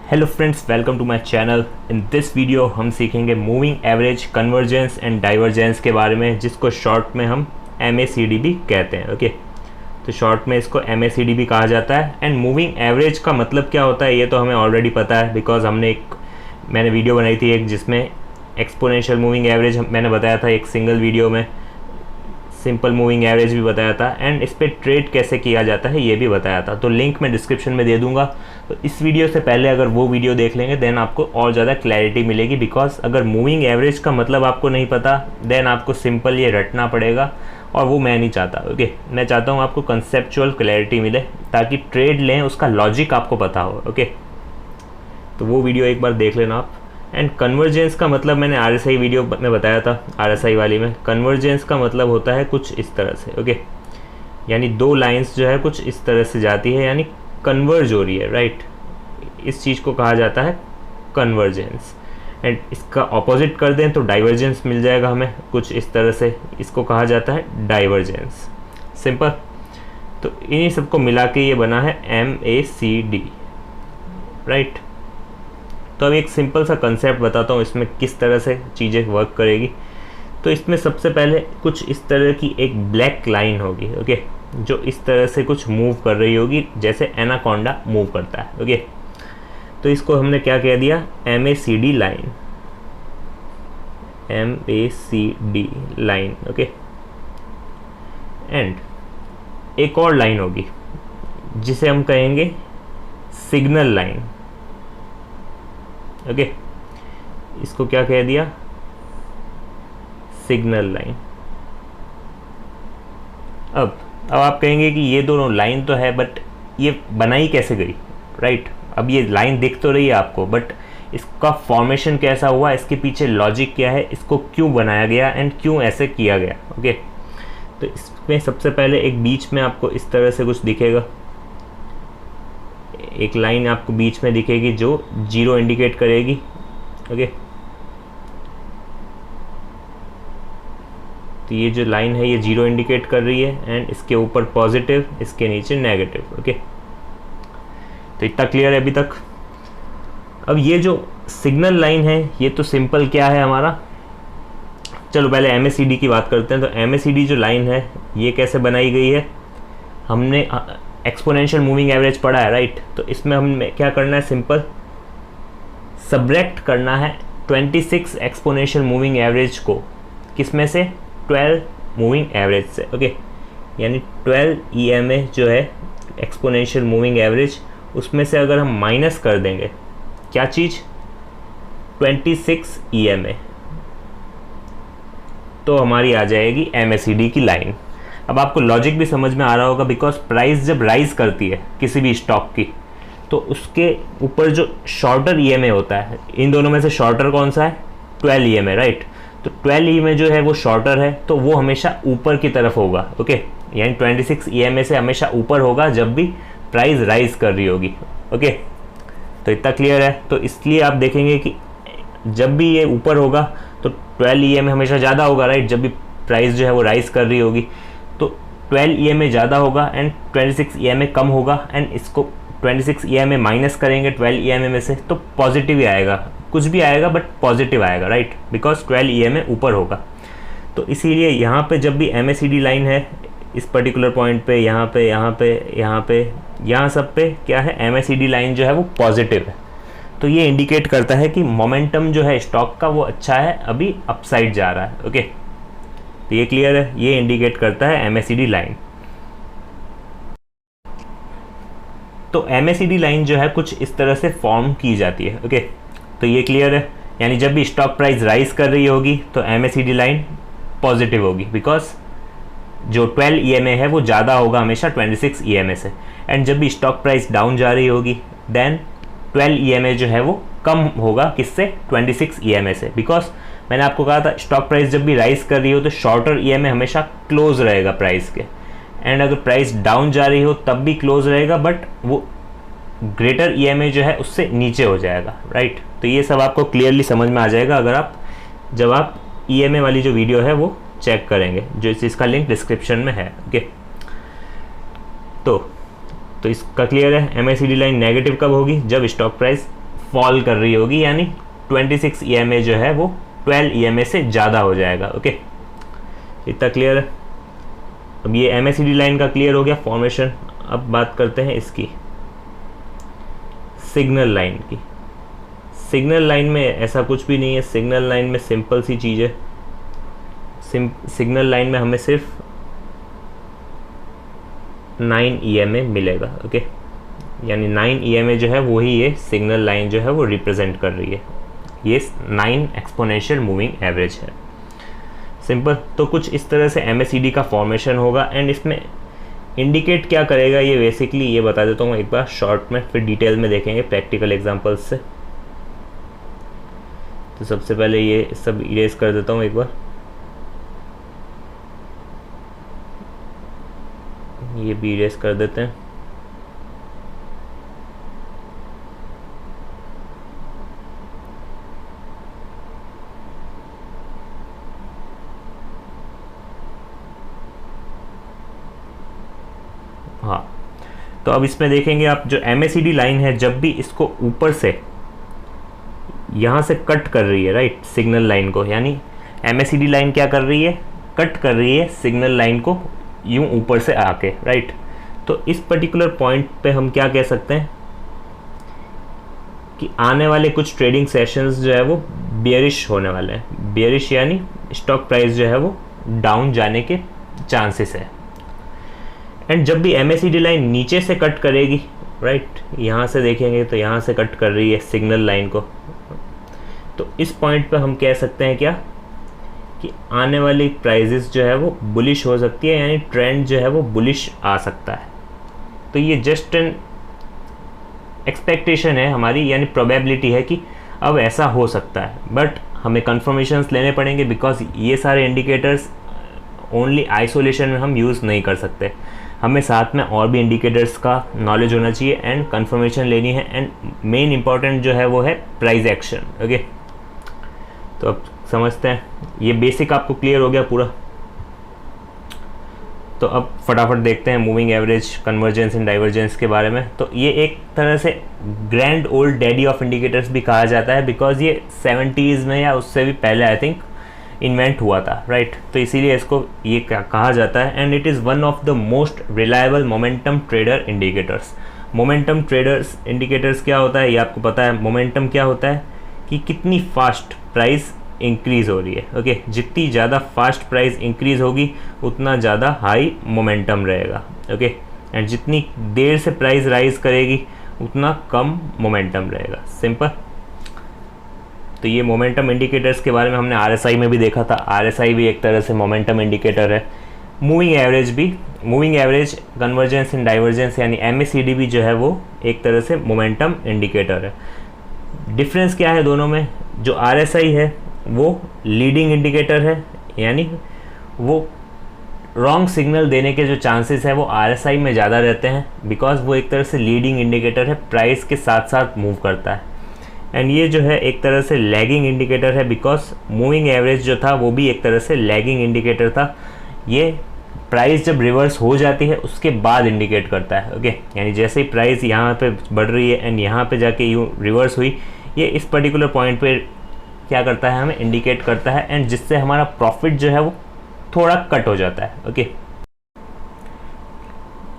Hello friends, welcome to my channel. In this video हम सीखेंगे moving average, convergence and divergence के बारे में, जिसको शॉर्ट में हम MACD भी कहते हैं। ओके, तो शॉर्ट में इसको MACD भी कहा जाता है। एंड मूविंग एवरेज का मतलब क्या होता है ये तो हमें ऑलरेडी पता है, बिकॉज मैंने वीडियो बनाई थी एक जिसमें एक्सपोनेंशियल मूविंग एवरेज मैंने बताया था एक सिंगल वीडियो में, सिंपल मूविंग एवरेज भी बताया था, एंड इस पर ट्रेड कैसे किया जाता है ये भी बताया था। तो लिंक मैं डिस्क्रिप्शन में दे दूंगा। तो इस वीडियो से पहले अगर वो वीडियो देख लेंगे देन आपको और ज़्यादा क्लैरिटी मिलेगी, बिकॉज अगर मूविंग एवरेज का मतलब आपको नहीं पता देन आपको सिंपल ये रटना पड़ेगा, और वो मैं नहीं चाहता। ओके, मैं चाहता हूँ आपको कंसेप्चुअल क्लैरिटी मिले ताकि ट्रेड लें उसका लॉजिक आपको पता हो। ओके, तो वो वीडियो एक बार देख लेना आप। एंड कन्वर्जेंस का मतलब मैंने RSI वीडियो में बताया था, RSI वाली में। कन्वर्जेंस का मतलब होता है कुछ इस तरह से। ओके, यानी दो लाइंस जो है कुछ इस तरह से जाती है, यानी कन्वर्ज हो रही है, राइट। इस चीज़ को कहा जाता है कन्वर्जेंस। एंड इसका ऑपोजिट कर दें तो डाइवर्जेंस मिल जाएगा हमें कुछ इस तरह से, इसको कहा जाता है डाइवर्जेंस। सिंपल। तो इन्हीं सबको मिला के ये बना है MACD, राइट। तो अब एक सिंपल सा कंसेप्ट बताता हूँ इसमें किस तरह से चीज़ें वर्क करेगी। तो इसमें सबसे पहले कुछ इस तरह की एक ब्लैक लाइन होगी, ओके, जो इस तरह से कुछ मूव कर रही होगी जैसे एनाकोंडा मूव करता है। ओके, तो इसको हमने क्या कह दिया, MACD line, MACD line. Okay, and एक और लाइन होगी जिसे हम कहेंगे सिग्नल लाइन। ओके, इसको क्या कह दिया, सिग्नल लाइन। अब आप कहेंगे कि ये दोनों लाइन तो है बट ये बनाई कैसे गई, राइट। अब ये लाइन दिख तो रही है आपको, बट इसका फॉर्मेशन कैसा हुआ, इसके पीछे लॉजिक क्या है, इसको क्यों बनाया गया एंड क्यों ऐसे किया गया। ओके, तो इसमें सबसे पहले एक बीच में आपको इस तरह से कुछ दिखेगा, एक लाइन आपको बीच में दिखेगी जो 0 इंडिकेट करेगी। ओके, तो ये जो लाइन है ये 0 इंडिकेट कर रही है, एंड इसके ऊपर पॉजिटिव, इसके नीचे नेगेटिव। ओके, तो इतना क्लियर है अभी तक। अब ये जो सिग्नल लाइन है ये तो सिंपल क्या है हमारा, चलो पहले MACD की बात करते हैं। तो MACD जो लाइन है ये कैसे बनाई गई है, हमने एक्सपोनेंशियल मूविंग एवरेज पढ़ा है, राइट। तो इसमें हमें क्या करना है, सिंपल सब्ट्रैक्ट करना है 26 एक्सपोनेंशियल मूविंग एवरेज को, किसमें से, 12 मूविंग एवरेज से। ओके, यानी 12 EMA जो है एक्सपोनेंशियल मूविंग एवरेज, उसमें से अगर हम माइनस कर देंगे क्या चीज़, 26 EMA, तो हमारी आ जाएगी MACD की लाइन। अब आपको लॉजिक भी समझ में आ रहा होगा, बिकॉज प्राइस जब राइज करती है किसी भी स्टॉक की तो उसके ऊपर जो शॉर्टर EMA होता है, इन दोनों में से शॉर्टर कौन सा है, 12 EMA, राइट। तो 12 EMA जो है वो शॉर्टर है, तो वो हमेशा ऊपर की तरफ होगा। ओके, यानी 26 EMA से हमेशा ऊपर होगा जब भी प्राइस राइज कर रही होगी। ओके, तो इतना क्लियर है। तो इसलिए आप देखेंगे कि जब भी ये ऊपर होगा तो 12 EMA हमेशा ज़्यादा होगा, राइट। जब भी प्राइस जो है वो राइज कर रही होगी तो 12 EMA ज़्यादा होगा एंड 26 EMA कम होगा, एंड इसको 26 EMA माइनस करेंगे 12 EMA में से तो पॉजिटिव ही आएगा, कुछ भी आएगा बट पॉजिटिव आएगा, राइट, बिकॉज 12 EMA ऊपर होगा। तो इसीलिए यहाँ पे जब भी MACD लाइन है इस पर्टिकुलर पॉइंट पे, यहाँ पे, यहाँ पे, यहाँ पे, यहाँ सब पे क्या है, MACD लाइन जो है वो पॉजिटिव है। तो ये इंडिकेट करता है कि मोमेंटम जो है स्टॉक का वो अच्छा है, अभी अपसाइड जा रहा है। ओके, तो ये क्लियर है, ये इंडिकेट करता है MACD लाइन। तो MACD लाइन जो है कुछ इस तरह से फॉर्म की जाती है। ओके, तो ये क्लियर है, यानी जब भी स्टॉक प्राइस राइज कर रही होगी तो MACD लाइन पॉजिटिव होगी, बिकॉज जो 12 EMA है वो ज़्यादा होगा हमेशा 26 EMA से, एंड जब भी स्टॉक प्राइस डाउन जा रही होगी देन 12 EMA जो है वो कम होगा, किससे, 26 EMA से। बिकॉज मैंने आपको कहा था स्टॉक प्राइस जब भी राइज कर रही हो तो शॉर्टर EMA हमेशा क्लोज रहेगा प्राइस के, एंड अगर प्राइस डाउन जा रही हो तब भी क्लोज रहेगा, बट वो ग्रेटर EMA जो है उससे नीचे हो जाएगा, राइट। तो ये सब आपको क्लियरली समझ में आ जाएगा अगर आप जब आप EMA वाली जो वीडियो है वो चेक करेंगे, जो इसका लिंक डिस्क्रिप्शन में है। ओके, तो इसका क्लियर है। MACD लाइन नेगेटिव कब होगी? जब स्टॉक प्राइस फॉल कर रही होगी, यानी 26 EMA जो है वो 12 EMA से ज़्यादा हो जाएगा। ओके, इतना क्लियर है। अब ये MACD लाइन का क्लियर हो गया फॉर्मेशन। अब बात करते हैं इसकी सिग्नल लाइन की। सिग्नल लाइन में ऐसा कुछ भी नहीं है। सिग्नल लाइन में सिंपल सी चीज़ है। सिग्नल लाइन में हमें सिर्फ 9 EMA मिलेगा। ओके, यानी 9 EMA जो है वही ये सिग्नल लाइन जो है वो रिप्रेजेंट कर रही है। ये 9 एक्सपोनेंशियल मूविंग एवरेज है। सिंपल। तो कुछ इस तरह से MACD का फॉर्मेशन होगा एंड इसमें इंडिकेट क्या करेगा ये बेसिकली ये बता देता हूँ एक बार शॉर्ट में, फिर डिटेल में देखेंगे प्रैक्टिकल एग्जांपल्स से। तो सबसे पहले ये सब इरेज कर देता हूँ एक बार। ये भी इरेज कर देते हैं। हाँ, तो अब इसमें देखेंगे आप जो MACD लाइन है, जब भी इसको ऊपर से यहाँ से कट कर रही है, राइट, सिग्नल लाइन को, यानी MACD लाइन क्या कर रही है, कट कर रही है सिग्नल लाइन को यूं ऊपर से आके, राइट। तो इस पर्टिकुलर पॉइंट पे हम क्या कह सकते हैं कि आने वाले कुछ ट्रेडिंग सेशंस जो है वो बेयरिश होने वाले हैं। बेयरिश यानी स्टॉक प्राइस जो है वो डाउन जाने के चांसेस है। एंड जब भी MACD लाइन नीचे से कट करेगी, राइट, यहाँ से देखेंगे तो यहाँ से कट कर रही है सिग्नल लाइन को, तो इस पॉइंट पे हम कह सकते हैं क्या कि आने वाली प्राइजेस जो है वो बुलिश हो सकती है, यानी ट्रेंड जो है वो बुलिश आ सकता है। तो ये जस्ट एन एक्सपेक्टेशन है हमारी, यानी प्रोबेबिलिटी है कि अब ऐसा हो सकता है, बट हमें कंफर्मेशंस लेने पड़ेंगे बिकॉज ये सारे इंडिकेटर्स ओनली आइसोलेशन में हम यूज़ नहीं कर सकते। हमें साथ में और भी इंडिकेटर्स का नॉलेज होना चाहिए एंड कंफर्मेशन लेनी है। एंड मेन इंपॉर्टेंट जो है वो है प्राइस एक्शन। ओके, तो अब समझते हैं, ये बेसिक आपको क्लियर हो गया पूरा। तो अब फटाफट देखते हैं moving average, convergence and divergence के बारे में। तो ये एक तरह से grand old daddy of indicators भी कहा जाता है बिकॉज ये 70s में या उससे भी पहले आई थिंक इन्वेंट हुआ था, राइट। तो इसीलिए इसको ये कहा जाता है and it is one of the most reliable momentum trader indicators. Momentum traders indicators क्या होता है ये आपको पता है। मोमेंटम क्या होता है कि कितनी फास्ट प्राइस इंक्रीज़ हो रही है। ओके, जितनी ज़्यादा फास्ट प्राइस इंक्रीज़ होगी उतना ज़्यादा हाई मोमेंटम रहेगा। ओके, एंड जितनी देर से प्राइस राइज करेगी उतना कम मोमेंटम रहेगा। सिंपल। तो ये मोमेंटम इंडिकेटर्स के बारे में हमने RSI में भी देखा था। RSI भी एक तरह से मोमेंटम इंडिकेटर है। मूविंग एवरेज भी, moving average, convergence and divergence यानी MACD भी जो है वो एक तरह से मोमेंटम इंडिकेटर है। डिफरेंस क्या है दोनों में? जो RSI है वो लीडिंग इंडिकेटर है, यानी वो रॉन्ग सिग्नल देने के जो चांसेस है वो RSI में ज़्यादा रहते हैं बिकॉज वो एक तरह से लीडिंग इंडिकेटर है, प्राइस के साथ साथ मूव करता है। एंड ये जो है एक तरह से लैगिंग इंडिकेटर है बिकॉज मूविंग एवरेज जो था वो भी एक तरह से लैगिंग इंडिकेटर था। ये प्राइस जब रिवर्स हो जाती है उसके बाद इंडिकेट करता है। ओके, यानी जैसे ही प्राइस यहाँ पे बढ़ रही है एंड यहाँ पे जाके यूँ रिवर्स हुई, ये इस पर्टिकुलर पॉइंट पे क्या करता है, हमें इंडिकेट करता है एंड जिससे हमारा प्रॉफिट जो है वो थोड़ा कट हो जाता है। ओके,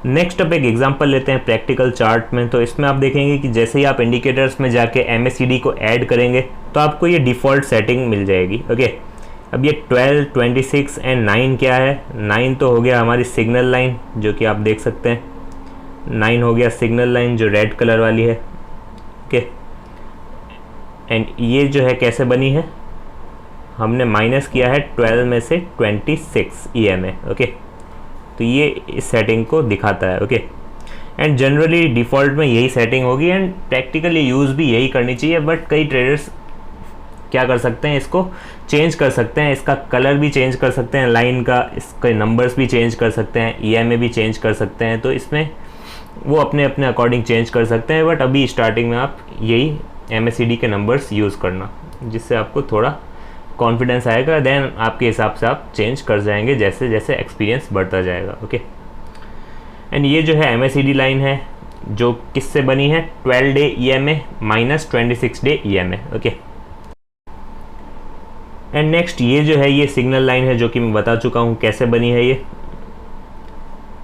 नेक्स्ट अब एक एग्जांपल लेते हैं प्रैक्टिकल चार्ट में। तो इसमें आप देखेंगे कि जैसे ही आप इंडिकेटर्स में जाके MACD को ऐड करेंगे तो आपको ये डिफ़ॉल्ट सेटिंग मिल जाएगी। ओके, अब ये 12, 26 एंड 9 क्या है? 9 तो हो गया हमारी सिग्नल लाइन जो कि आप देख सकते हैं। 9 हो गया सिग्नल लाइन जो रेड कलर वाली है। ओके, एंड ये जो है कैसे बनी है, हमने माइनस किया है 12 में से 26 EMA। ओके, तो ये इस सेटिंग को दिखाता है। ओके, एंड जनरली डिफ़ॉल्ट में यही सेटिंग होगी एंड प्रैक्टिकली यूज़ भी यही करनी चाहिए, बट कई ट्रेडर्स क्या कर सकते हैं, इसको चेंज कर सकते हैं, इसका कलर भी चेंज कर सकते हैं लाइन का, इसके नंबर्स भी चेंज कर सकते हैं, EMA भी चेंज कर सकते हैं। तो इसमें वो अपने अपने अकॉर्डिंग चेंज कर सकते हैं, बट अभी स्टार्टिंग में आप यही MACD के नंबर्स यूज़ करना, जिससे आपको थोड़ा कॉन्फिडेंस आएगा। देन आपके हिसाब से आप चेंज कर जाएंगे जैसे जैसे एक्सपीरियंस बढ़ता जाएगा। ओके, एंड ये जो है MACD लाइन है जो किससे बनी है, 12 day EMA minus 26 day EMA। Okay, and next ये जो है ये सिग्नल लाइन है जो कि मैं बता चुका हूँ कैसे बनी है, ये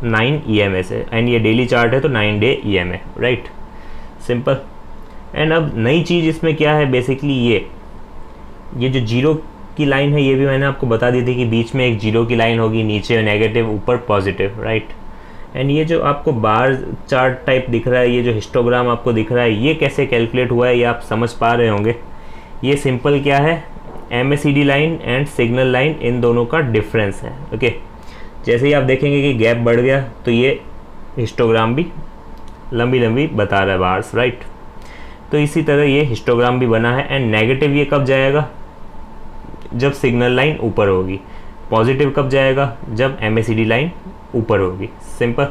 9 EMA से, एंड ये डेली चार्ट है तो 9 day EMA, right, simple. And अब नई चीज़ इसमें क्या है, बेसिकली ये जो जीरो की लाइन है ये भी मैंने आपको बता दी थी कि बीच में एक जीरो की लाइन होगी, नीचे नेगेटिव ऊपर पॉजिटिव, राइट। एंड ये जो आपको बार चार्ट टाइप दिख रहा है, ये जो हिस्टोग्राम आपको दिख रहा है, ये कैसे कैलकुलेट हुआ है ये आप समझ पा रहे होंगे। ये सिंपल क्या है, MACD line and signal line, इन दोनों का डिफरेंस है। ओके, जैसे ही आप देखेंगे कि गैप बढ़ गया तो ये हिस्टोग्राम भी लंबी लंबी बता रहा है बार्स, राइट। तो इसी तरह ये हिस्टोग्राम भी बना है। एंड नेगेटिव ये कब जाएगा, जब सिग्नल लाइन ऊपर होगी। पॉजिटिव कब जाएगा, जब MACD लाइन ऊपर होगी, सिंपल।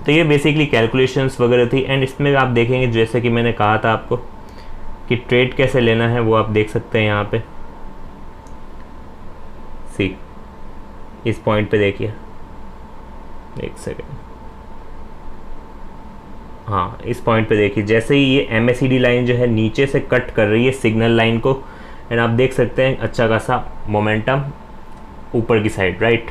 तो ये बेसिकली कैलकुलेशंस वगैरह थी। एंड इसमें आप देखेंगे जैसे कि मैंने कहा था आपको कि ट्रेड कैसे लेना है वो आप देख सकते हैं यहाँ पे। सी इस पॉइंट पे देखिए, एक सेकेंड, हाँ इस पॉइंट पे देखिए, जैसे ही ये MACD लाइन जो है नीचे से कट कर रही है सिग्नल लाइन को, एंड आप देख सकते हैं अच्छा खासा मोमेंटम ऊपर की साइड, राइट।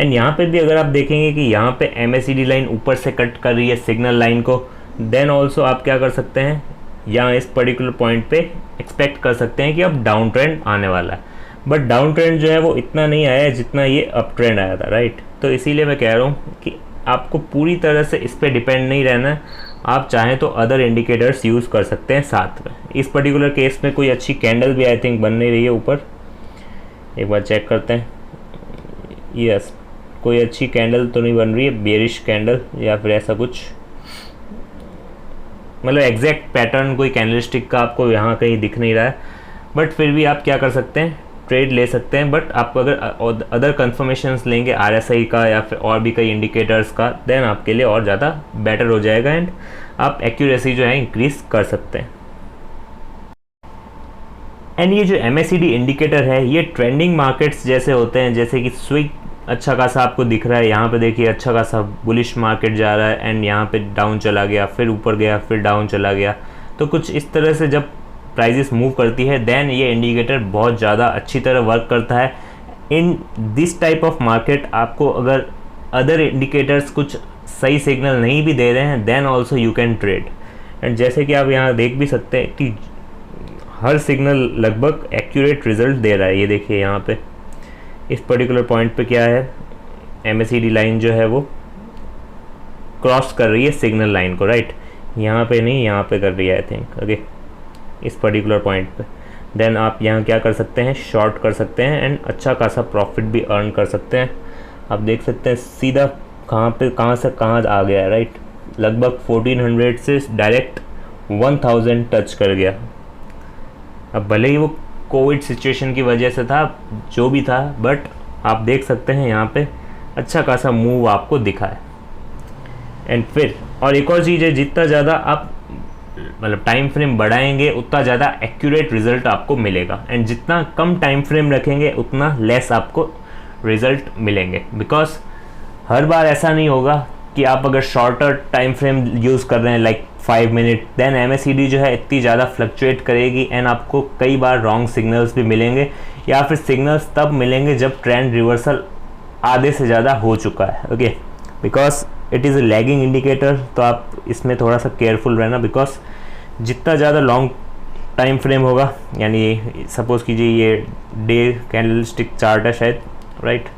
एंड यहाँ पे भी अगर आप देखेंगे कि यहाँ पे MACD लाइन ऊपर से कट कर रही है सिग्नल लाइन को, देन ऑल्सो आप क्या कर सकते हैं, यहाँ इस पर्टिकुलर पॉइंट पे एक्सपेक्ट कर सकते हैं कि अब डाउन ट्रेंड आने वाला है। बट डाउन ट्रेंड जो है वो इतना नहीं आया है जितना ये अप ट्रेंड आया था, राइट। तो इसीलिए मैं कह रहा हूँ कि आपको पूरी तरह से इस पर डिपेंड नहीं रहना है, आप चाहें तो अदर इंडिकेटर्स यूज़ कर सकते हैं साथ में। इस पर्टिकुलर केस में कोई अच्छी कैंडल भी आई थिंक बन नहीं रही है ऊपर, एक बार चेक करते हैं। यस, कोई अच्छी कैंडल तो नहीं बन रही है, बेरिश कैंडल या फिर ऐसा कुछ, मतलब एग्जैक्ट पैटर्न कोई कैंडलस्टिक का आपको यहाँ कहीं दिख नहीं रहा है। बट फिर भी आप क्या कर सकते हैं, ट्रेड ले सकते हैं। बट आप अगर अदर कंफर्मेशंस लेंगे RSI का या फिर और भी कई इंडिकेटर्स का, देन आपके लिए और ज़्यादा बेटर हो जाएगा एंड आप एक्यूरेसी जो है इंक्रीज कर सकते हैं। एंड ये जो MACD इंडिकेटर है ये ट्रेंडिंग मार्केट्स जैसे होते हैं, जैसे कि स्विंग अच्छा खासा आपको दिख रहा है, यहाँ पे देखिए अच्छा खासा बुलिश मार्केट जा रहा है एंड यहाँ पे डाउन चला गया, फिर ऊपर गया, फिर डाउन चला गया। तो कुछ इस तरह से जब प्राइजेस मूव करती है देन ये इंडिकेटर बहुत ज़्यादा अच्छी तरह वर्क करता है। In this type of market आपको अगर अदर इंडिकेटर्स कुछ सही सिग्नल नहीं भी दे रहे हैं then also you can trade. And जैसे कि आप यहाँ देख भी सकते हैं कि हर सिग्नल लगभग एक्यूरेट रिजल्ट दे रहा है। ये देखिए यहाँ पे इस पर्टिकुलर पॉइंट पे क्या है, MACD लाइन जो है वो क्रॉस कर रही है सिग्नल लाइन को, राइट। यहाँ पे नहीं, यहाँ पे कर रही है आई थिंक, ओके, इस पर्टिकुलर पॉइंट पे। देन आप यहाँ क्या कर सकते हैं, शॉर्ट कर सकते हैं एंड अच्छा खासा प्रॉफिट भी अर्न कर सकते हैं। आप देख सकते हैं सीधा कहाँ से कहाँ आ गया है, राइट। लगभग 1400 से डायरेक्ट 1000 टच कर गया। अब भले ही वो कोविड सिचुएशन की वजह से था, जो भी था, बट आप देख सकते हैं यहाँ पे अच्छा खासा मूव आपको दिखा है। एंड फिर और एक और चीज़ है, जितना ज़्यादा आप मतलब टाइम फ्रेम बढ़ाएंगे उतना ज़्यादा एक्यूरेट रिजल्ट आपको मिलेगा एंड जितना कम टाइम फ्रेम रखेंगे उतना लेस आपको रिजल्ट मिलेंगे। बिकॉज हर बार ऐसा नहीं होगा कि आप अगर शॉर्टर टाइम फ्रेम यूज़ कर रहे हैं लाइक 5 मिनट, देन MACD जो है इतनी ज़्यादा फ्लक्चुएट करेगी एंड आपको कई बार रॉन्ग सिग्नल्स भी मिलेंगे या फिर सिग्नल्स तब मिलेंगे जब ट्रेंड रिवर्सल आधे से ज़्यादा हो चुका है, okay. Because it is a lagging indicator, तो आप इसमें थोड़ा सा केयरफुल रहना। बिकॉज जितना ज़्यादा लॉन्ग टाइम फ्रेम होगा, यानी सपोज़ कीजिए ये डे कैंडलस्टिक चार्ट है शायद, राइट,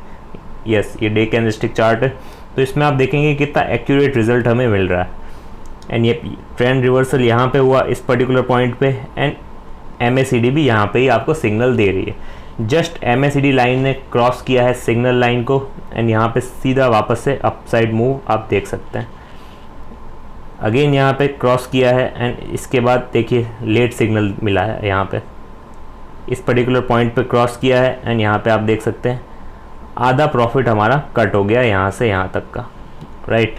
यस ये डे कैंडलस्टिक चार्ट है, तो इसमें आप देखेंगे कितना एक्यूरेट रिजल्ट हमें मिल रहा है। एंड ये ट्रेंड रिवर्सल यहाँ पे हुआ इस पर्टिकुलर पॉइंट पे एंड MACD भी यहाँ पे ही आपको सिग्नल दे रही है। जस्ट MACD लाइन ने क्रॉस किया है सिग्नल लाइन को एंड यहाँ पे सीधा वापस से अपसाइड मूव आप देख सकते हैं। अगेन यहाँ पे क्रॉस किया है एंड इसके बाद देखिए लेट सिग्नल मिला है, यहाँ पे इस पर्टिकुलर पॉइंट पे क्रॉस किया है एंड यहाँ पे आप देख सकते हैं आधा प्रॉफिट हमारा कट हो गया यहाँ से यहाँ तक का, राइट।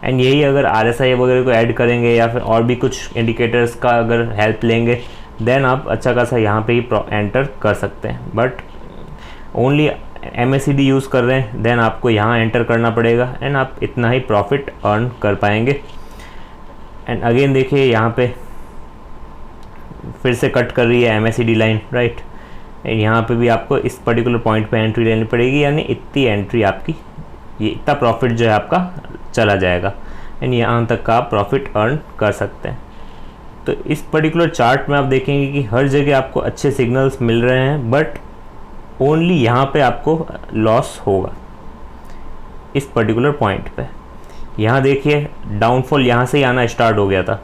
एंड यही अगर RSI वगैरह को ऐड करेंगे या फिर और भी कुछ इंडिकेटर्स का अगर हेल्प लेंगे देन आप अच्छा खासा यहाँ पे ही एंटर कर सकते हैं। बट ओनली MACD यूज़ कर रहे हैं देन आपको यहाँ एंटर करना पड़ेगा एंड आप इतना ही प्रॉफिट अर्न कर पाएंगे। एंड अगेन देखिए यहाँ पे फिर से कट कर रही है MACD लाइन, राइट। एंड यहाँ पे भी आपको इस पर्टिकुलर पॉइंट पे एंट्री लेनी पड़ेगी, यानी इतनी एंट्री आपकी, ये इतना प्रॉफिट जो है आपका चला जाएगा एंड यहाँ तक का आप प्रॉफिट अर्न कर सकते हैं। तो इस पर्टिकुलर चार्ट में आप देखेंगे कि हर जगह आपको अच्छे सिग्नल्स मिल रहे हैं, बट ओनली यहाँ पे आपको लॉस होगा इस पर्टिकुलर पॉइंट पे। यहाँ देखिए डाउनफॉल यहाँ से ही आना स्टार्ट हो गया था,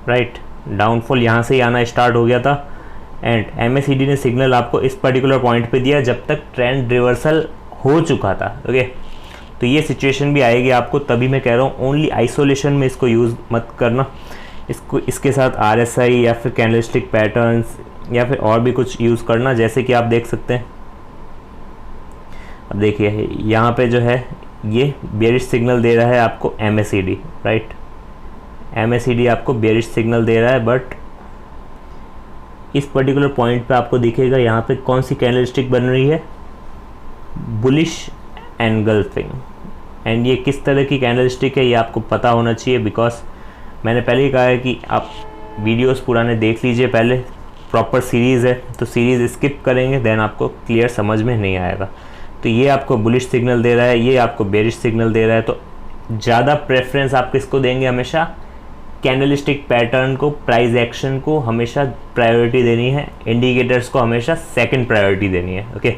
राइट। डाउनफॉल यहाँ से ही आना स्टार्ट हो गया था एंड MACD ने सिग्नल आपको इस पर्टिकुलर पॉइंट पे दिया जब तक ट्रेंड रिवर्सल हो चुका था, ओके। तो ये सिचुएशन भी आएगी आपको, तभी मैं कह रहा हूँ ओनली आइसोलेशन में इसको यूज़ मत करना, इसको इसके साथ RSI या फिर कैंडलस्टिक पैटर्न्स या फिर और भी कुछ यूज़ करना, जैसे कि आप देख सकते हैं। अब देखिए यहाँ पे जो है ये बेरिश सिग्नल दे रहा है आपको MACD, राइट। MACD आपको बेरिश सिग्नल दे रहा है, बट इस पर्टिकुलर पॉइंट पे आपको दिखेगा यहाँ पे कौन सी कैंडलस्टिक बन रही है, बुलिश एनगल्फिंग। एंड ये किस तरह की कैंडलस्टिक है ये आपको पता होना चाहिए, बिकॉज मैंने पहले ही कहा है कि आप वीडियोस पुराने देख लीजिए पहले, प्रॉपर सीरीज़ है तो सीरीज़ स्किप करेंगे देन आपको क्लियर समझ में नहीं आएगा। तो ये आपको बुलिश सिग्नल दे रहा है, ये आपको बेरिश सिग्नल दे रहा है, तो ज़्यादा प्रेफरेंस आप किसको देंगे, हमेशा कैंडलस्टिक पैटर्न को, प्राइस एक्शन को हमेशा प्रायोरिटी देनी है, इंडिकेटर्स को हमेशा सेकंड प्रायोरिटी देनी है, ओके।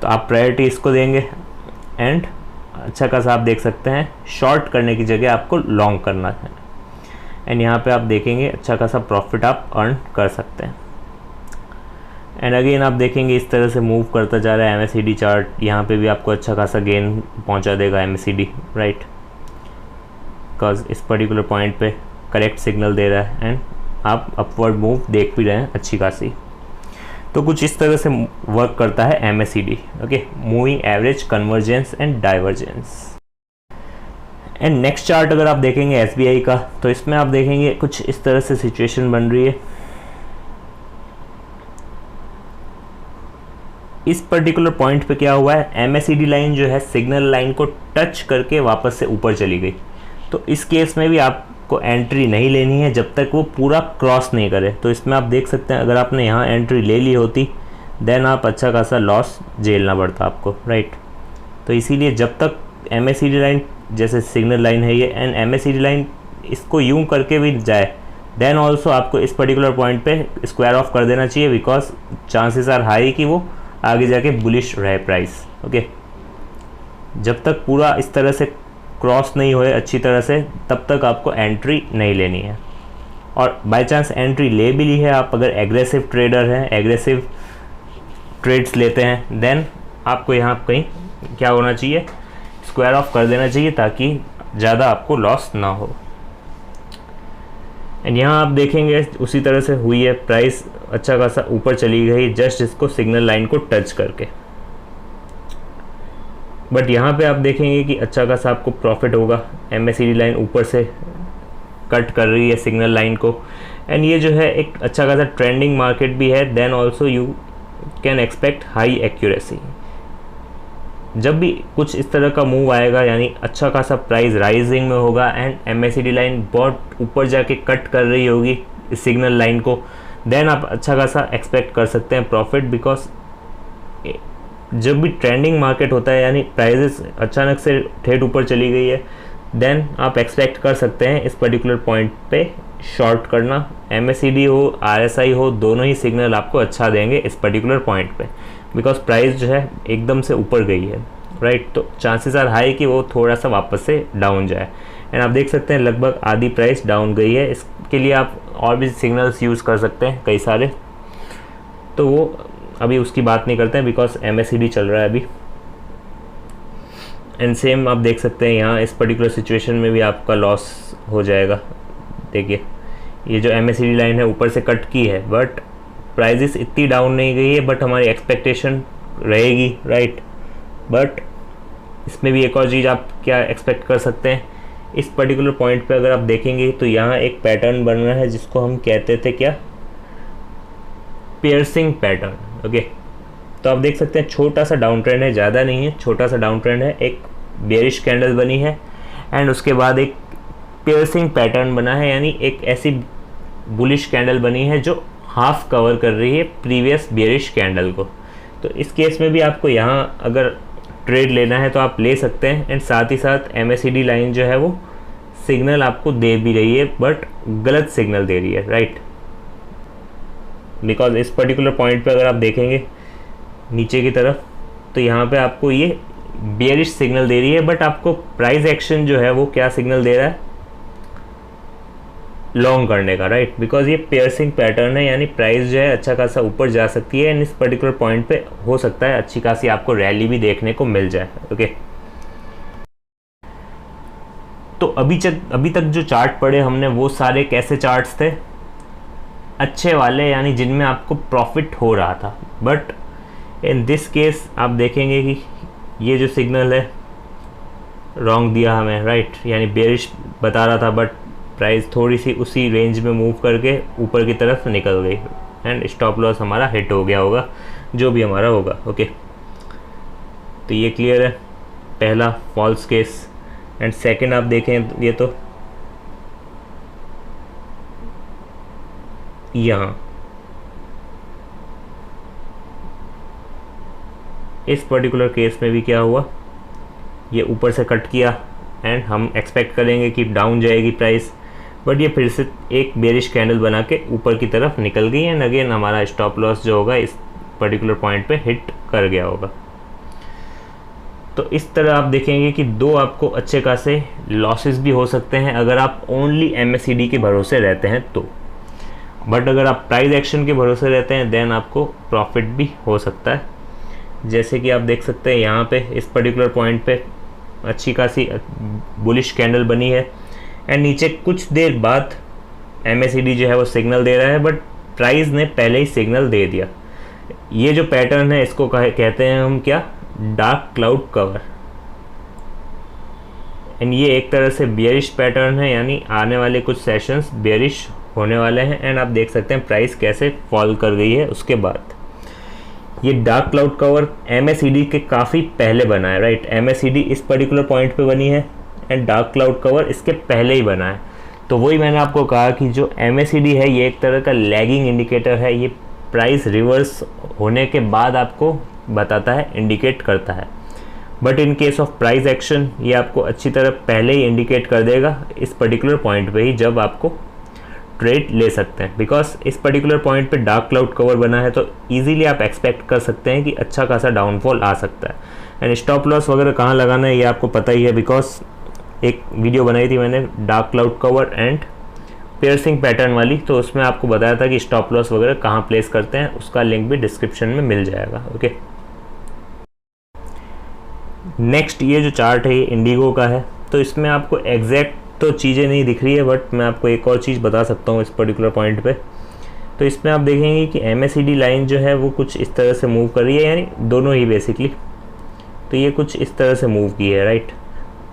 तो आप प्रायोरिटी इसको देंगे एंड अच्छा खासा आप देख सकते हैं शॉर्ट करने की जगह आपको लॉन्ग करना है एंड यहाँ पे आप देखेंगे अच्छा खासा प्रॉफिट आप अर्न कर सकते हैं। एंड अगेन आप देखेंगे इस तरह से मूव करता जा रहा है MACD चार्ट, यहाँ पे भी आपको अच्छा खासा गेन पहुँचा देगा MACD, राइट, बिकॉज इस पर्टिकुलर पॉइंट पे करेक्ट सिग्नल दे रहा है एंड आप अपवर्ड मूव देख भी रहे हैं अच्छी खासी। तो कुछ इस तरह से वर्क करता है MACD, okay, moving average, convergence and divergence. And next chart अगर आप देखेंगे SBI का, तो इसमें आप देखेंगे कुछ इस तरह से सिचुएशन बन रही है। इस पर्टिकुलर पॉइंट पे क्या हुआ है, MACD लाइन जो है सिग्नल लाइन को टच करके वापस से ऊपर चली गई। तो इस केस में भी आपको एंट्री नहीं लेनी है जब तक वो पूरा क्रॉस नहीं करे। तो इसमें आप देख सकते हैं अगर आपने यहाँ एंट्री ले ली होती देन आप अच्छा खासा लॉस झेलना पड़ता आपको, राइट। तो इसीलिए जब तक MACD लाइन, जैसे सिग्नल लाइन है ये एंड MACD लाइन इसको यूं करके भी जाए देन ऑल्सो आपको इस पर्टिकुलर पॉइंट पे स्क्वायर ऑफ कर देना चाहिए, बिकॉज चांसेस आर हाई कि वो आगे जाके बुलिश रहे प्राइस, ओके। जब तक पूरा इस तरह से क्रॉस नहीं होए अच्छी तरह से तब तक आपको एंट्री नहीं लेनी है। और बाय चांस एंट्री ले भी ली है आप, अगर एग्रेसिव ट्रेडर हैं, एग्रेसिव ट्रेड्स लेते हैं, देन आपको यहाँ कहीं क्या होना चाहिए, स्क्वायर ऑफ कर देना चाहिए ताकि ज़्यादा आपको लॉस ना हो। एंड यहाँ आप देखेंगे उसी तरह से हुई है, प्राइस अच्छा खासा ऊपर चली गई जस्ट इसको सिग्नल लाइन को टच करके। बट यहाँ पे आप देखेंगे कि अच्छा खासा आपको प्रॉफिट होगा, MACD लाइन ऊपर से कट कर रही है सिग्नल लाइन को एंड ये जो है एक अच्छा खासा ट्रेंडिंग मार्केट भी है, then also you can expect high accuracy. जब भी कुछ इस तरह का मूव आएगा यानी अच्छा खासा प्राइस राइजिंग में होगा एंड MACD लाइन बहुत ऊपर जाके कट कर रही होगी इस सिग्नल लाइन को, देन आप अच्छा खासा एक्सपेक्ट कर सकते हैं प्रॉफिट। बिकॉज जब भी ट्रेंडिंग मार्केट होता है यानी प्राइजेस अचानक से ठेठ ऊपर चली गई है, देन आप एक्सपेक्ट कर सकते हैं इस पर्टिकुलर पॉइंट पे शॉर्ट करना। MACD हो, RSI हो, दोनों ही सिग्नल आपको अच्छा देंगे इस पर्टिकुलर पॉइंट पे, बिकॉज प्राइस जो है एकदम से ऊपर गई है, राइट। तो चांसेस आर हाई कि वो थोड़ा सा वापस से डाउन जाए एंड आप देख सकते हैं लगभग आधी प्राइस डाउन गई है। इसके लिए आप और भी सिग्नल्स यूज़ कर सकते हैं कई सारे, तो वो अभी उसकी बात नहीं करते हैं बिकॉज MACD चल रहा है अभी। एंड सेम आप देख सकते हैं यहाँ इस पर्टिकुलर सिचुएशन में भी आपका लॉस हो जाएगा। देखिए ये जो MACD लाइन है ऊपर से कट की है बट प्राइजेस इतनी डाउन नहीं गई है, बट हमारी एक्सपेक्टेशन रहेगी, राइट। बट इसमें भी एक और चीज़ आप क्या एक्सपेक्ट कर सकते हैं, इस पर्टिकुलर पॉइंट पे अगर आप देखेंगे तो यहाँ एक पैटर्न बन रहा है जिसको हम कहते थे क्या, पियर्सिंग पैटर्न, ओके। तो आप देख सकते हैं छोटा सा डाउन ट्रेंड है, ज़्यादा नहीं है, छोटा सा डाउन ट्रेंड है, एक बेरिश कैंडल बनी है एंड उसके बाद एक पियर्सिंग पैटर्न बना है, यानी एक ऐसी बुलिश कैंडल बनी है जो हाफ कवर कर रही है प्रीवियस बेयरिश कैंडल को। तो इस केस में भी आपको यहाँ अगर ट्रेड लेना है तो आप ले सकते हैं। एंड साथ ही साथ MACD लाइन जो है वो सिग्नल आपको दे भी रही है, बट गलत सिग्नल दे रही है, राइट। बिकॉज इस पर्टिकुलर पॉइंट पे अगर आप देखेंगे नीचे की तरफ, तो यहाँ पे आपको ये बेयरिश सिग्नल दे रही है, बट आपको प्राइस एक्शन जो है वो क्या सिग्नल दे रहा है, लॉन्ग करने का, राइट। बिकॉज ये पियर्सिंग पैटर्न है, यानी प्राइस जो है अच्छा खासा ऊपर जा सकती है। एंड इस पर्टिकुलर पॉइंट पे हो सकता है अच्छी खासी आपको रैली भी देखने को मिल जाए, ओके। तो अभी तक जो चार्ट पढ़े हमने वो सारे कैसे चार्ट्स थे, अच्छे वाले, यानी जिनमें आपको प्रॉफिट हो रहा था। बट इन दिस केस आप देखेंगे कि ये जो सिग्नल है रॉन्ग दिया हमें, राइट, यानी बेयरिश बता रहा था, बट प्राइस थोड़ी सी उसी रेंज में मूव करके ऊपर की तरफ निकल गई एंड स्टॉप लॉस हमारा हिट हो गया होगा, जो भी हमारा होगा, ओके। तो ये क्लियर है, पहला फॉल्स केस। एंड सेकंड आप देखें ये तो यहाँ इस पर्टिकुलर केस में भी क्या हुआ, ये ऊपर से कट किया एंड हम एक्सपेक्ट करेंगे कि डाउन जाएगी प्राइस, बट ये फिर से एक बेरिश कैंडल बना के ऊपर की तरफ निकल गई एंड अगेन हमारा स्टॉप लॉस जो होगा इस पर्टिकुलर पॉइंट पे हिट कर गया होगा। तो इस तरह आप देखेंगे कि दो आपको अच्छे खासे लॉसेस भी हो सकते हैं अगर आप ओनली MACD के भरोसे रहते हैं तो। बट अगर आप प्राइस एक्शन के भरोसे रहते हैं देन आपको प्रॉफिट भी हो सकता है। जैसे कि आप देख सकते हैं यहाँ पे इस पर्टिकुलर पॉइंट पे अच्छी खासी बुलिश कैंडल बनी है एंड नीचे कुछ देर बाद MACD जो है वो सिग्नल दे रहा है, बट प्राइस ने पहले ही सिग्नल दे दिया। ये जो पैटर्न है इसको कहते हैं हम क्या, डार्क क्लाउड कवर। एंड ये एक तरह से बेयरिश पैटर्न है, यानी आने वाले कुछ सेशंस बेयरिश होने वाले हैं। एंड आप देख सकते हैं प्राइस कैसे फॉल कर गई है उसके बाद। ये डार्क क्लाउड कवर MACD के काफ़ी पहले बना है, राइट। MACD इस पर्टिकुलर पॉइंट पे बनी है एंड डार्क क्लाउड कवर इसके पहले ही बना है। तो वही मैंने आपको कहा कि जो MACD है ये एक तरह का लैगिंग इंडिकेटर है, ये प्राइस रिवर्स होने के बाद आपको बताता है, इंडिकेट करता है। But in case of price action ये आपको अच्छी तरह पहले ही इंडिकेट कर देगा इस पर्टिकुलर पॉइंट पे ही, जब आपको ट्रेड ले सकते हैं। बिकॉज इस पर्टिकुलर पॉइंट पे डार्क क्लाउड कवर बना है तो इजीली आप एक्सपेक्ट कर सकते हैं कि अच्छा खासा डाउनफॉल आ सकता है। एंड स्टॉप लॉस वगैरह कहाँ लगाना है ये आपको पता ही है, बिकॉज एक वीडियो बनाई थी मैंने dark cloud cover and piercing pattern वाली, तो उसमें आपको बताया था कि स्टॉप लॉस वगैरह कहाँ प्लेस करते हैं, उसका लिंक भी डिस्क्रिप्शन में मिल जाएगा, ओके। नेक्स्ट ये जो चार्ट है ये इंडिगो का है। तो इसमें आपको एग्जैक्ट तो चीज़ें नहीं दिख रही है, बट मैं आपको एक और चीज़ बता सकता हूँ इस पर्टिकुलर पॉइंट पे। तो इसमें आप देखेंगे कि MACD लाइन जो है वो कुछ इस तरह से मूव कर रही है, यानी दोनों ही बेसिकली। तो ये कुछ इस तरह से मूव की है, राइट।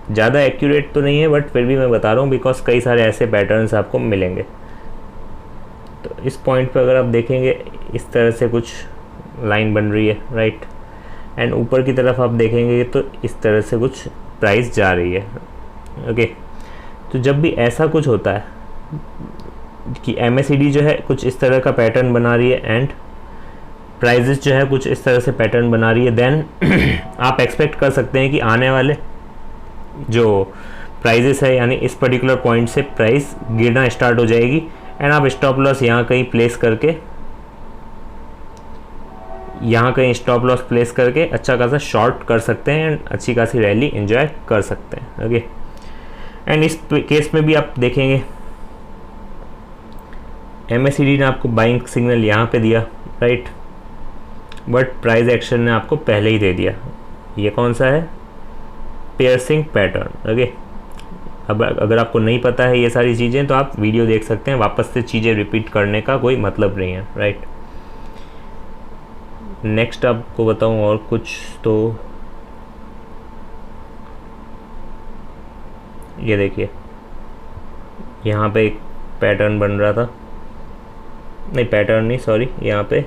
ज़्यादा एक्यूरेट तो नहीं है बट फिर भी मैं बता रहा हूँ, बिकॉज कई सारे ऐसे पैटर्न्स आपको मिलेंगे। तो इस पॉइंट पे अगर आप देखेंगे इस तरह से कुछ लाइन बन रही है, राइट। एंड ऊपर की तरफ आप देखेंगे तो इस तरह से कुछ प्राइस जा रही है, ओके। तो जब भी ऐसा कुछ होता है कि MACD जो है कुछ इस तरह का पैटर्न बना रही है एंड प्राइजेस जो है कुछ इस तरह से पैटर्न बना रही है, देन आप एक्सपेक्ट कर सकते हैं कि आने वाले जो प्राइजेस है यानी इस पर्टिकुलर पॉइंट से प्राइस गिरना स्टार्ट हो जाएगी एंड आप स्टॉप लॉस यहाँ कहीं प्लेस करके अच्छा खासा शॉर्ट कर सकते हैं एंड अच्छी खासी रैली एंजॉय कर सकते हैं, ओके। एंड इस केस में भी आप देखेंगे MACD ने आपको बाइंग सिग्नल यहाँ पे दिया, राइट, बट प्राइस एक्शन ने आपको पहले ही दे दिया। ये कौन सा है, पियर्सिंग पैटर्न, ओके। अब अगर आपको नहीं पता है ये सारी चीज़ें तो आप वीडियो देख सकते हैं, वापस से चीज़ें रिपीट करने का कोई मतलब नहीं है, राइट। नेक्स्ट आपको बताऊं और कुछ, तो ये देखिए यहाँ पे एक पैटर्न बन रहा था, नहीं पैटर्न नहीं सॉरी, यहाँ पे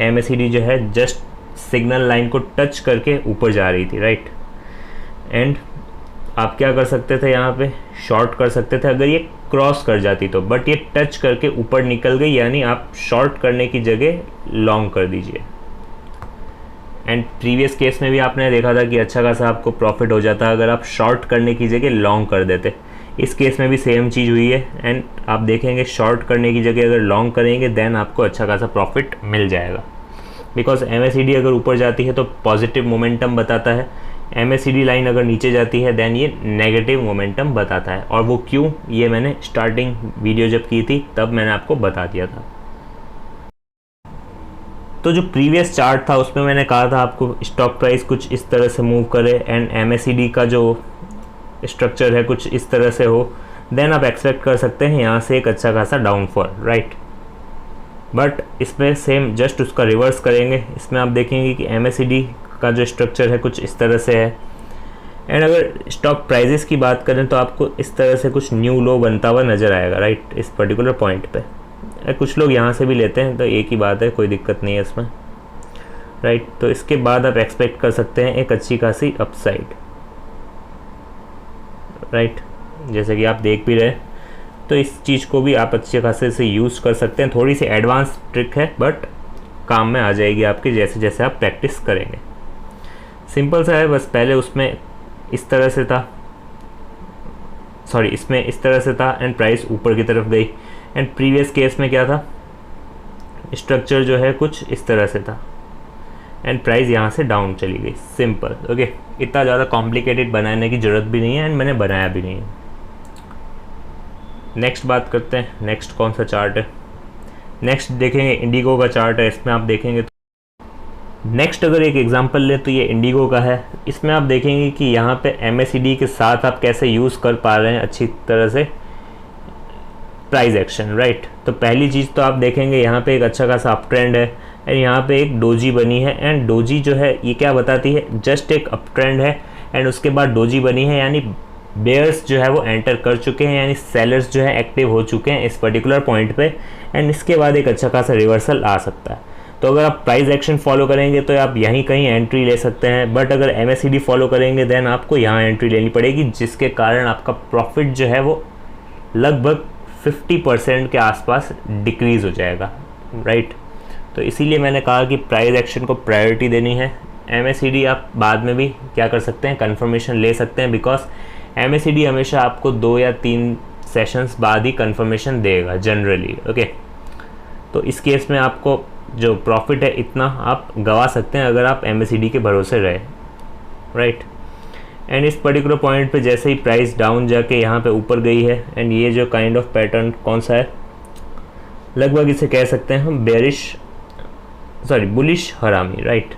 MACD जो है जस्ट सिग्नल लाइन को टच करके ऊपर जा रही थी, राइट। एंड आप क्या कर सकते थे, यहाँ पे शॉर्ट कर सकते थे अगर ये क्रॉस कर जाती तो, बट ये टच करके ऊपर निकल गई, यानी आप शॉर्ट करने की जगह लॉन्ग कर दीजिए। एंड प्रीवियस केस में भी आपने देखा था कि अच्छा खासा आपको प्रॉफिट हो जाता अगर आप शॉर्ट करने की जगह लॉन्ग कर देते। इस केस में भी सेम चीज़ हुई है, एंड आप देखेंगे शॉर्ट करने की जगह अगर लॉन्ग करेंगे देन आपको अच्छा खासा प्रॉफिट मिल जाएगा। बिकॉज MACD अगर ऊपर जाती है तो पॉजिटिव मोमेंटम बताता है, MACD लाइन अगर नीचे जाती है देन ये नेगेटिव मोमेंटम बताता है। और वो क्यों, ये मैंने स्टार्टिंग वीडियो जब की थी तब मैंने आपको बता दिया था। तो जो प्रीवियस चार्ट था उसमें मैंने कहा था आपको स्टॉक प्राइस कुछ इस तरह से मूव करे एंड MACD का जो स्ट्रक्चर है कुछ इस तरह से हो, देन आप एक्सपेक्ट कर सकते हैं यहाँ से एक अच्छा खासा डाउनफॉल, राइट। बट इसमें सेम जस्ट उसका रिवर्स करेंगे। इसमें आप देखेंगे कि MACD का जो स्ट्रक्चर है कुछ इस तरह से है, एंड अगर स्टॉक प्राइजेस की बात करें तो आपको इस तरह से कुछ न्यू लो बनता हुआ नज़र आएगा, राइट, इस पर्टिकुलर पॉइंट पे। कुछ लोग यहाँ से भी लेते हैं तो एक ही बात है, कोई दिक्कत नहीं है इसमें, राइट। तो इसके बाद आप एक्सपेक्ट कर सकते हैं एक अच्छी खासी अपसाइड, राइट, जैसे कि आप देख भी रहे। तो इस चीज़ को भी आप अच्छे खासे से यूज़ कर सकते हैं। थोड़ी सी एडवांस ट्रिक है बट काम में आ जाएगी आपके जैसे जैसे आप प्रैक्टिस करेंगे। सिंपल सा है, बस पहले उसमें इस तरह से था, सॉरी इसमें इस तरह से था एंड प्राइस ऊपर की तरफ गई। एंड प्रीवियस केस में क्या था, स्ट्रक्चर जो है कुछ इस तरह से था एंड प्राइस यहाँ से डाउन चली गई। Simple, okay. इतना ज़्यादा कॉम्प्लिकेटेड बनाने की ज़रूरत भी नहीं है एंड मैंने बनाया भी नहीं है। नेक्स्ट बात करते हैं, नेक्स्ट कौन सा चार्ट है। नेक्स्ट देखेंगे इंडिगो का चार्ट है। इसमें आप देखेंगे तो नेक्स्ट अगर एक एग्जांपल ले तो ये इंडिगो का है। इसमें आप देखेंगे कि यहाँ पे MACD के साथ आप कैसे यूज़ कर पा रहे हैं अच्छी तरह से प्राइस एक्शन, राइट। तो पहली चीज़ तो आप देखेंगे यहाँ पे एक अच्छा खासा अप ट्रेंड है एंड यहाँ पे एक डोजी बनी है एंड डोजी जो है ये क्या बताती है, जस्ट एक अप ट्रेंड है एंड उसके बाद डोजी बनी है, यानी बेयर्स जो है वो एंटर कर चुके हैं, यानी सेलर्स जो है एक्टिव हो चुके हैं इस पर्टिकुलर पॉइंट पे एंड इसके बाद एक अच्छा खासा रिवर्सल आ सकता है। तो अगर आप प्राइस एक्शन फॉलो करेंगे तो आप यहीं कहीं एंट्री ले सकते हैं, बट अगर MACD फॉलो करेंगे देन आपको यहाँ एंट्री लेनी पड़ेगी, जिसके कारण आपका प्रॉफिट जो है वो लगभग 50% के आसपास डिक्रीज़ हो जाएगा, राइट। तो इसीलिए मैंने कहा कि प्राइस एक्शन को प्रायोरिटी देनी है। MACD आप बाद में भी क्या कर सकते हैं, कंफर्मेशन ले सकते हैं, बिकॉज MACD हमेशा आपको 2 या 3 सेशंस बाद ही कंफर्मेशन देगा जनरली, ओके। तो इस केस में आपको जो प्रॉफिट है इतना आप गवा सकते हैं अगर आप MACD के भरोसे रहे, राइट। एंड इस पर्टिकुलर पॉइंट पे जैसे ही प्राइस डाउन जाके यहाँ पे ऊपर गई है एंड ये जो काइंड ऑफ पैटर्न कौन सा है, लगभग इसे कह सकते हैं हम बुलिश हरामी, राइट।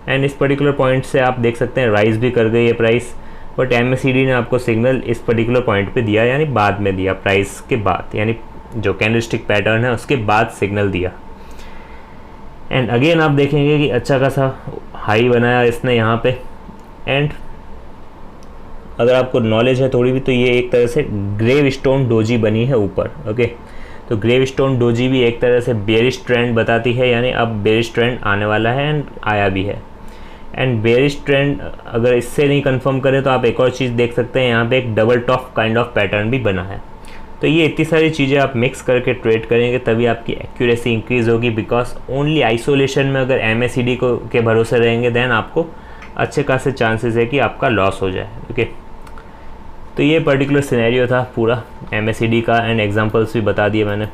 एंड इस पर्टिकुलर पॉइंट से आप देख सकते हैं राइज भी कर गई है प्राइस, बट MACD ने आपको सिग्नल इस पर्टिकुलर पॉइंट पे दिया, यानी बाद में दिया, प्राइस के बाद, यानी जो कैंडलस्टिक पैटर्न है उसके बाद सिग्नल दिया। एंड अगेन आप देखेंगे कि अच्छा खासा हाई बनाया इसने यहाँ पे, एंड अगर आपको नॉलेज है थोड़ी भी तो ये एक तरह से ग्रेव स्टोन डोजी बनी है ऊपर, ओके। तो ग्रेव स्टोन डोजी भी एक तरह से बेरिश ट्रेंड बताती है, यानी अब बेरिश ट्रेंड आने वाला है एंड आया भी है। एंड बेरिश ट्रेंड अगर इससे नहीं कंफर्म करें तो आप एक और चीज़ देख सकते हैं, यहाँ पे एक double top kind of pattern भी बना है। तो ये इतनी सारी चीज़ें आप मिक्स करके ट्रेड करेंगे तभी आपकी एक्यूरेसी इंक्रीज़ होगी, बिकॉज ओनली आइसोलेशन में अगर MACD को के भरोसे रहेंगे देन आपको अच्छे खासे चांसेस है कि आपका लॉस हो जाए, ओके। तो ये पर्टिकुलर सिनेरियो था पूरा MACD का एंड एग्जांपल्स भी बता दिए मैंने।